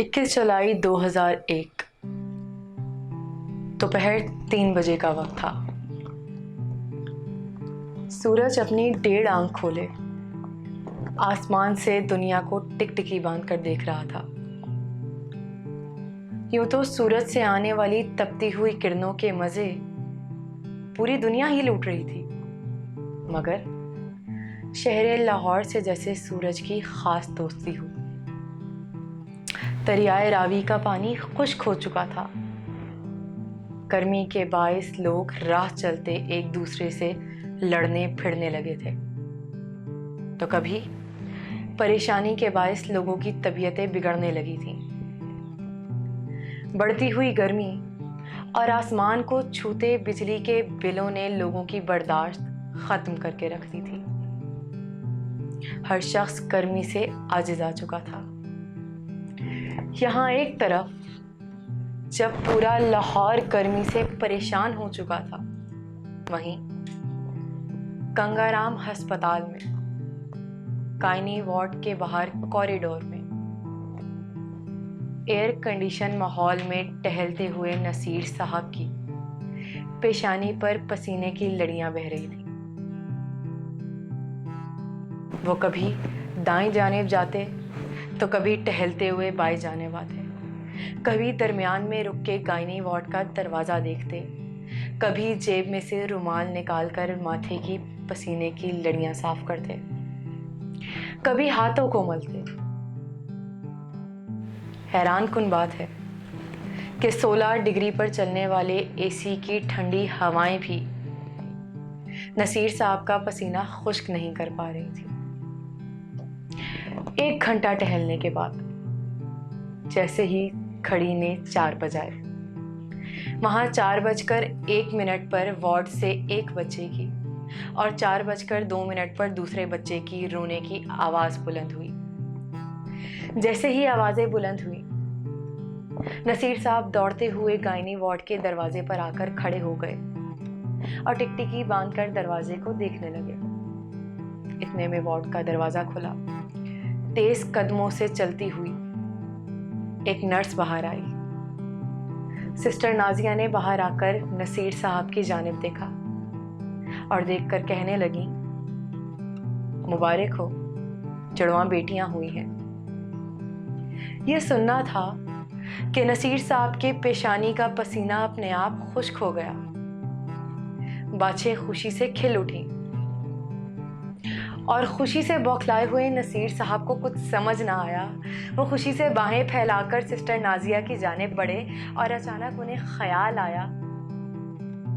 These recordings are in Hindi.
21 जुलाई 2001 दोपहर 3 बजे का वक्त था। सूरज अपनी 1.5 आंख खोले आसमान से दुनिया को टिकटिकी बांध कर देख रहा था। यूं तो सूरज से आने वाली तपती हुई किरणों के मजे पूरी दुनिया ही लूट रही थी, मगर शहरे लाहौर से जैसे सूरज की खास दोस्ती हो। दरियाए रावी का पानी खुश्क हो चुका था। गर्मी के बाइस लोग राह चलते एक दूसरे से लड़ने फिरने लगे थे, तो कभी परेशानी के बाइस लोगों की तबीयतें बिगड़ने लगी थीं। बढ़ती हुई गर्मी और आसमान को छूते बिजली के बिलों ने लोगों की बर्दाश्त खत्म करके रख दी थी। हर शख्स गर्मी से आजिज आ चुका था। यहाँ एक तरफ जब पूरा लाहौर गर्मी से परेशान हो चुका था, वहीं गंगाराम अस्पताल में गायनी वार्ड के बाहर कॉरिडोर में एयर कंडीशन माहौल में टहलते हुए नसीर साहब की पेशानी पर पसीने की लड़ियां बह रही थी। वो कभी दाएं जानिब जाते तो कभी टहलते हुए बाएं जानिब आते, कभी दरमियान में रुक के गायनी वार्ड का दरवाज़ा देखते, कभी जेब में से रुमाल निकालकर माथे की पसीने की लड़ियां साफ करते, कभी हाथों को मलते। हैरान कुन बात है कि 16 डिग्री पर चलने वाले एसी की ठंडी हवाएं भी नसीर साहब का पसीना खुश्क नहीं कर पा रही थी। 1 घंटा टहलने के बाद जैसे ही घड़ी ने 4 बजाए, वहां 4:01 पर वार्ड से एक बच्चे की और 4:02 पर दूसरे बच्चे की रोने की आवाज बुलंद हुई। जैसे ही आवाजें बुलंद हुई, नसीर साहब दौड़ते हुए गायनी वार्ड के दरवाजे पर आकर खड़े हो गए और टिकटिकी बांधकर दरवाजे को देखने लगे। इतने में वार्ड का दरवाजा खुला। तेज कदमों से चलती हुई एक नर्स बाहर आई। सिस्टर नाजिया ने बाहर आकर नसीर साहब की जानिब देखा और देखकर कहने लगी, मुबारक हो, जुड़वां बेटियां हुई हैं। यह सुनना था कि नसीर साहब के पेशानी का पसीना अपने आप खुश्क हो गया। बाछे खुशी से खिल उठी और खुशी से बौखलाए हुए नसीर साहब को कुछ समझ ना आया। वो खुशी से बाहें फैलाकर सिस्टर नाजिया की जानिब बढ़े और अचानक उन्हें ख्याल आया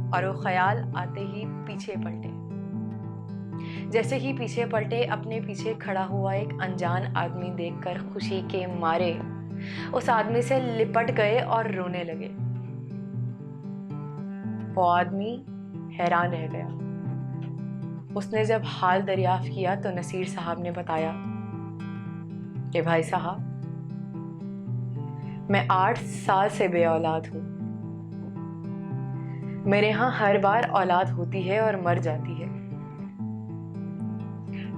और वो ख्याल आते ही पीछे पलटे। जैसे ही पीछे पलटे, अपने पीछे खड़ा हुआ एक अनजान आदमी देखकर खुशी के मारे उस आदमी से लिपट गए और रोने लगे। वो आदमी हैरान रह गया। उसने जब हाल दरियाफ्त किया तो नसीर साहब ने बताया कि भाई साहब, मैं 8 साल से बे औलाद हूं। मेरे यहाँ हर बार औलाद होती है और मर जाती है।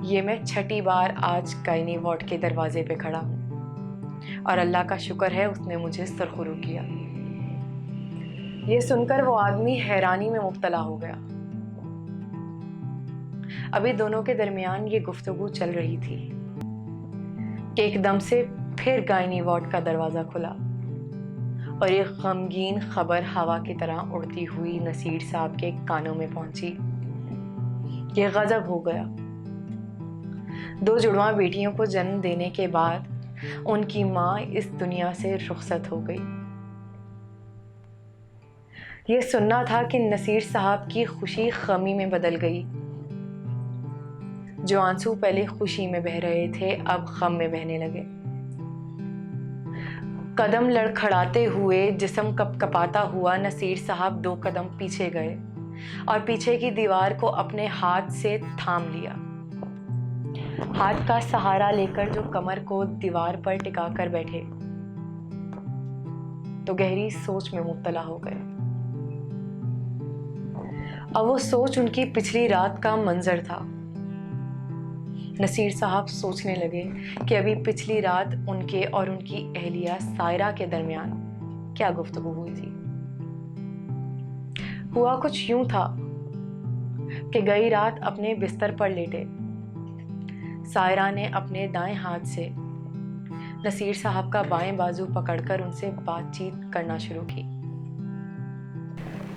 ये मैं 6ठी बार आज गायनी वार्ड के दरवाजे पे खड़ा हूं और अल्लाह का शुक्र है उसने मुझे सरखुरू किया। ये सुनकर वो आदमी हैरानी में मुब्तला हो गया। अभी दोनों के दरमियान ये गुफ्तगू चल रही थी कि एकदम से फिर गायनी वार्ड का दरवाजा खुला और एक गमगीन खबर हवा की तरह उड़ती हुई नसीर साहब के कानों में पहुंची। ये गजब हो गया। 2 जुड़वां बेटियों को जन्म देने के बाद उनकी मां इस दुनिया से रुखसत हो गई। ये सुनना था कि नसीर साहब की खुशी गमी में बदल गई। जो आंसू पहले खुशी में बह रहे थे अब गम में बहने लगे। कदम लड़खड़ाते हुए, जिस्म कपकपाता हुआ नसीर साहब 2 कदम पीछे गए और पीछे की दीवार को अपने हाथ से थाम लिया। हाथ का सहारा लेकर जो कमर को दीवार पर टिका कर बैठे तो गहरी सोच में मुब्तला हो गए। अब वो सोच उनकी पिछली रात का मंजर था। नसीर साहब सोचने लगे कि अभी पिछली रात उनके और उनकी अहलिया सायरा के दरमियान क्या गुफ्तगू हुई थी। हुआ कुछ यूं था कि गई रात अपने बिस्तर पर लेटे सायरा ने अपने दाएं हाथ से नसीर साहब का बाएं बाजू पकड़कर उनसे बातचीत करना शुरू की।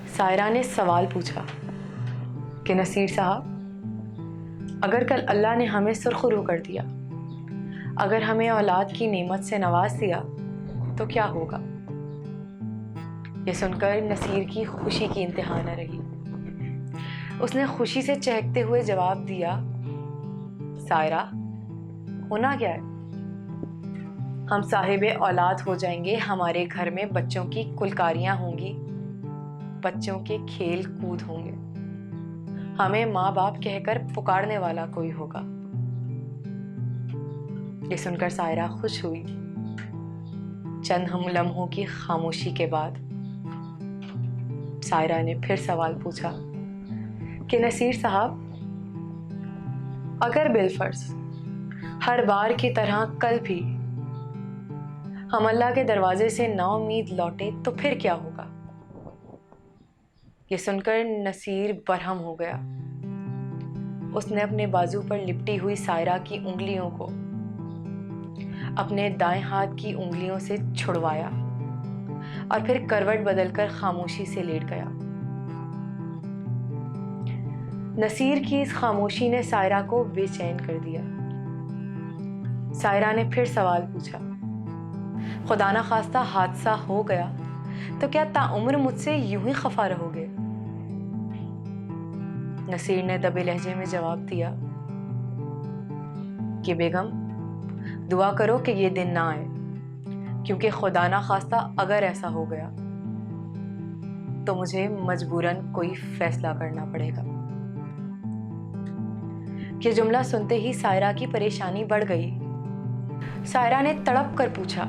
सायरा ने सवाल पूछा कि नसीर साहब, अगर कल अल्लाह ने हमें सुरखरू कर दिया, अगर हमें औलाद की नेमत से नवाज दिया तो क्या होगा? ये सुनकर नसीर की खुशी की इंतहा न रही। उसने खुशी से चहकते हुए जवाब दिया, सायरा, होना क्या है? हम साहिबे औलाद हो जाएंगे, हमारे घर में बच्चों की कुलकारियां होंगी, बच्चों के खेल कूद होंगे, हमें माँ बाप कहकर पुकारने वाला कोई होगा। ये सुनकर सायरा खुश हुई। चंद हम लम्हों की खामोशी के बाद सायरा ने फिर सवाल पूछा कि नसीर साहब, अगर बिलफर्ज हर बार की तरह कल भी हम अल्लाह के दरवाजे से नाउम्मीद लौटे तो फिर क्या होगा? ये सुनकर नसीर बरहम हो गया। उसने अपने बाजू पर लिपटी हुई सायरा की उंगलियों को अपने दाएं हाथ की उंगलियों से छुड़वाया और फिर करवट बदलकर खामोशी से लेट गया। नसीर की इस खामोशी ने सायरा को बेचैन कर दिया। सायरा ने फिर सवाल पूछा, खुदा ना खास्ता हादसा हो गया तो क्या ताउम्र मुझसे यूं ही खफा रहोगे? नसीर ने दबे लहजे में जवाब दिया कि बेगम, दुआ करो कि ये दिन ना आए, क्योंकि खुदा ना खास्ता अगर ऐसा हो गया तो मुझे मजबूरन कोई फैसला करना पड़ेगा। ये जुमला सुनते ही सायरा की परेशानी बढ़ गई। सायरा ने तड़प कर पूछा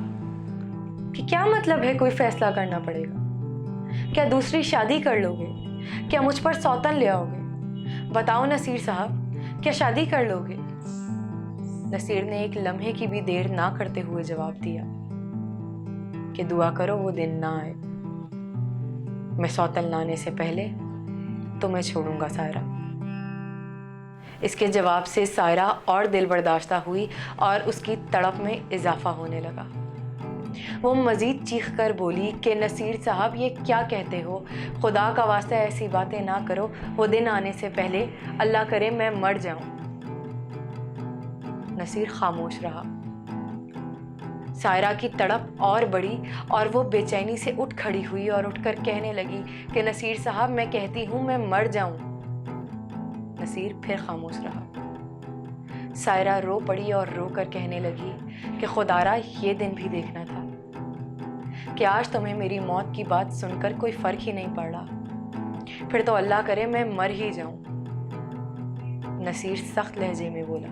कि क्या मतलब है कोई फैसला करना पड़ेगा? क्या दूसरी शादी कर लोगे? क्या मुझ पर सौतन ले आओगे? बताओ नसीर साहब, क्या शादी कर लोगे? नसीर ने एक लम्हे की भी देर ना करते हुए जवाब दिया कि दुआ करो वो दिन ना आए। मैं सौतन लाने से पहले तुम्हें छोड़ूंगा सायरा। इसके जवाब से सायरा और दिल बर्दाश्ता हुई और उसकी तड़प में इजाफा होने लगा। वो मजीद चीख कर बोली कि नसीर साहब, ये क्या कहते हो? खुदा का वास्ता ऐसी बातें ना करो, वो दिन आने से पहले अल्लाह करे मैं मर जाऊं। नसीर खामोश रहा। सायरा की तड़प और बढ़ी और वो बेचैनी से उठ खड़ी हुई और उठकर कहने लगी कि नसीर साहब, मैं कहती हूं मैं मर जाऊं। नसीर फिर खामोश रहा। सायरा रो पड़ी और रो कर कहने लगी कि खुदारा, ये दिन भी देखना था कि आज तुम्हें मेरी मौत की बात सुनकर कोई फर्क ही नहीं पड़ रहा, फिर तो अल्लाह करे मैं मर ही जाऊं। नसीर सख्त लहजे में बोला,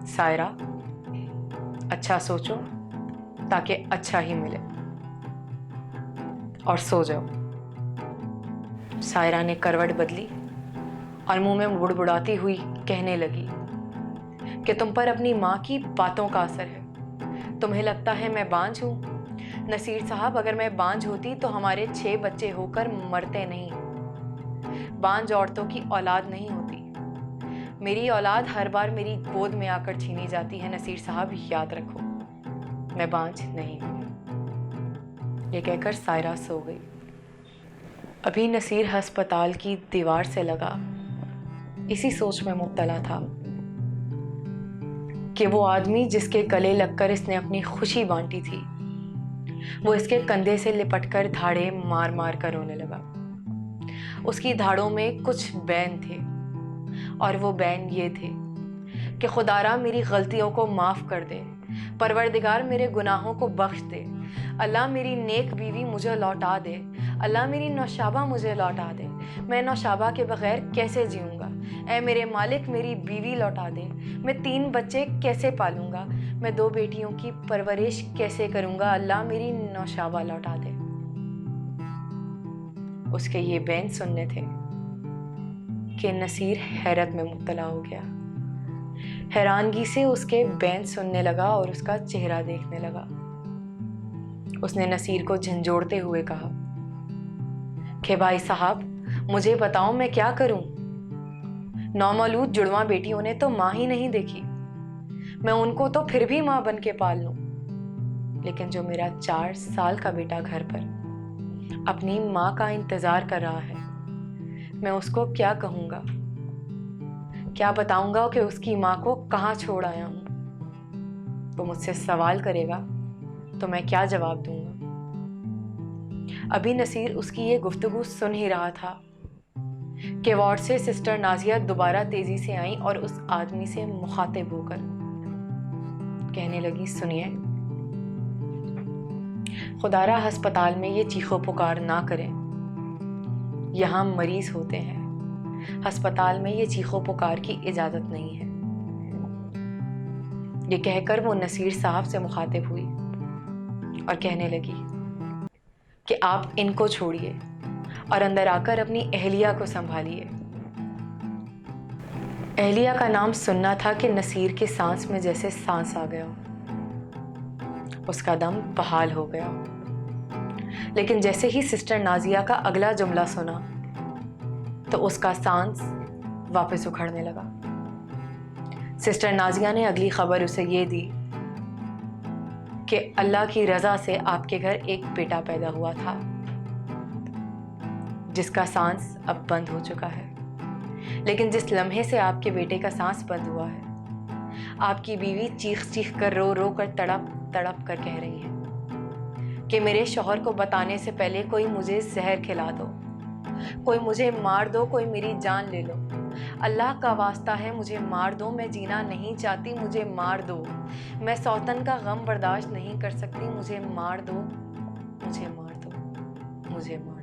सायरा, अच्छा सोचो ताकि अच्छा ही मिले, और सो जाओ। सायरा ने करवट बदली और मुंह में बुड़बुड़ाती हुई कहने लगी कि तुम पर अपनी माँ की बातों का असर है। तुम्हें लगता है मैं बांझ हूँ? नसीर साहब, अगर मैं बांझ होती तो हमारे 6 बच्चे होकर मरते नहीं। बांझ औरतों की औलाद नहीं होती। मेरी औलाद हर बार मेरी गोद में आकर छीनी जाती है। नसीर साहब, याद रखो, मैं बांझ नहीं हूँ। ये कहकर सायरा सो गई। अभी नसीर अस्पताल की दीवार से लगा इसी सोच में मुब्तला था कि वो आदमी जिसके गले लगकर इसने अपनी खुशी बांटी थी, वो इसके कंधे से लिपटकर धाड़े मार मार कर रोने लगा। उसकी धाड़ों में कुछ बैन थे और वो बैन ये थे कि खुदारा, मेरी गलतियों को माफ़ कर दे, परवरदिगार मेरे गुनाहों को बख्श दे, अल्लाह मेरी नेक बीवी मुझे लौटा दे, अल्लाह मेरी नौशाबा मुझे लौटा दे, मैं नौशाबा के बगैर कैसे जीऊँगा? ऐ मेरे मालिक, मेरी बीवी लौटा दे, मैं 3 बच्चे कैसे पालूंगा? मैं 2 बेटियों की परवरिश कैसे करूँगा? अल्लाह मेरी नौशाबा लौटा दे। उसके ये बैन सुनने थे कि नसीर हैरत में मुब्तला हो गया हैरानगी से उसके बेंच सुनने लगा और उसका चेहरा देखने लगा। उसने नसीर को झंझोड़ते हुए कहा कि भाई साहब, मुझे बताओ मैं क्या करूं? नौमौलूद जुड़वा बेटियों ने तो माँ ही नहीं देखी। मैं उनको तो फिर भी माँ बन के पाल लूं, लेकिन जो मेरा 4 साल का बेटा घर पर अपनी माँ का इंतजार कर रहा है, मैं उसको क्या कहूँगा? क्या बताऊंगा कि उसकी माँ को कहाँ छोड़ आया हूँ? वो मुझसे सवाल करेगा तो मैं क्या जवाब दूंगा? अभी नसीर उसकी ये गुफ्तगू सुन ही रहा था कि वार्ड से सिस्टर नाजिया दोबारा तेजी से आई और उस आदमी से मुखातिब होकर कहने लगी, सुनिए, खुदारा अस्पताल में ये चीखो पुकार ना करें। यहाँ मरीज होते हैं, अस्पताल में ये चीखो पुकार की इजाजत नहीं है। ये कहकर वो नसीर साहब से मुखातिब हुई और कहने लगी कि आप इनको छोड़िए और अंदर आकर अपनी अहलिया को संभालिए। अहलिया का नाम सुनना था कि नसीर की सांस में जैसे सांस आ गया, उसका दम बहाल हो गया। लेकिन जैसे ही सिस्टर नाजिया का अगला जुमला सुना तो उसका सांस वापस उखड़ने लगा। सिस्टर नाजिया ने अगली खबर उसे ये दी कि अल्लाह की रजा से आपके घर एक बेटा पैदा हुआ था, जिसका सांस अब बंद हो चुका है। लेकिन जिस लम्हे से आपके बेटे का सांस बंद हुआ है, आपकी बीवी चीख चीख कर रो रो कर तड़प तड़प कर कह रही है कि मेरे शौहर को बताने से पहले कोई मुझे जहर खिला दो, कोई मुझे मार दो, कोई मेरी जान ले लो। अल्लाह का वास्ता है, मुझे मार दो, मैं जीना नहीं चाहती, मुझे मार दो। मैं सौतन का गम बर्दाश्त नहीं कर सकती, मुझे मार दो, मुझे मार दो, मुझे मार दो।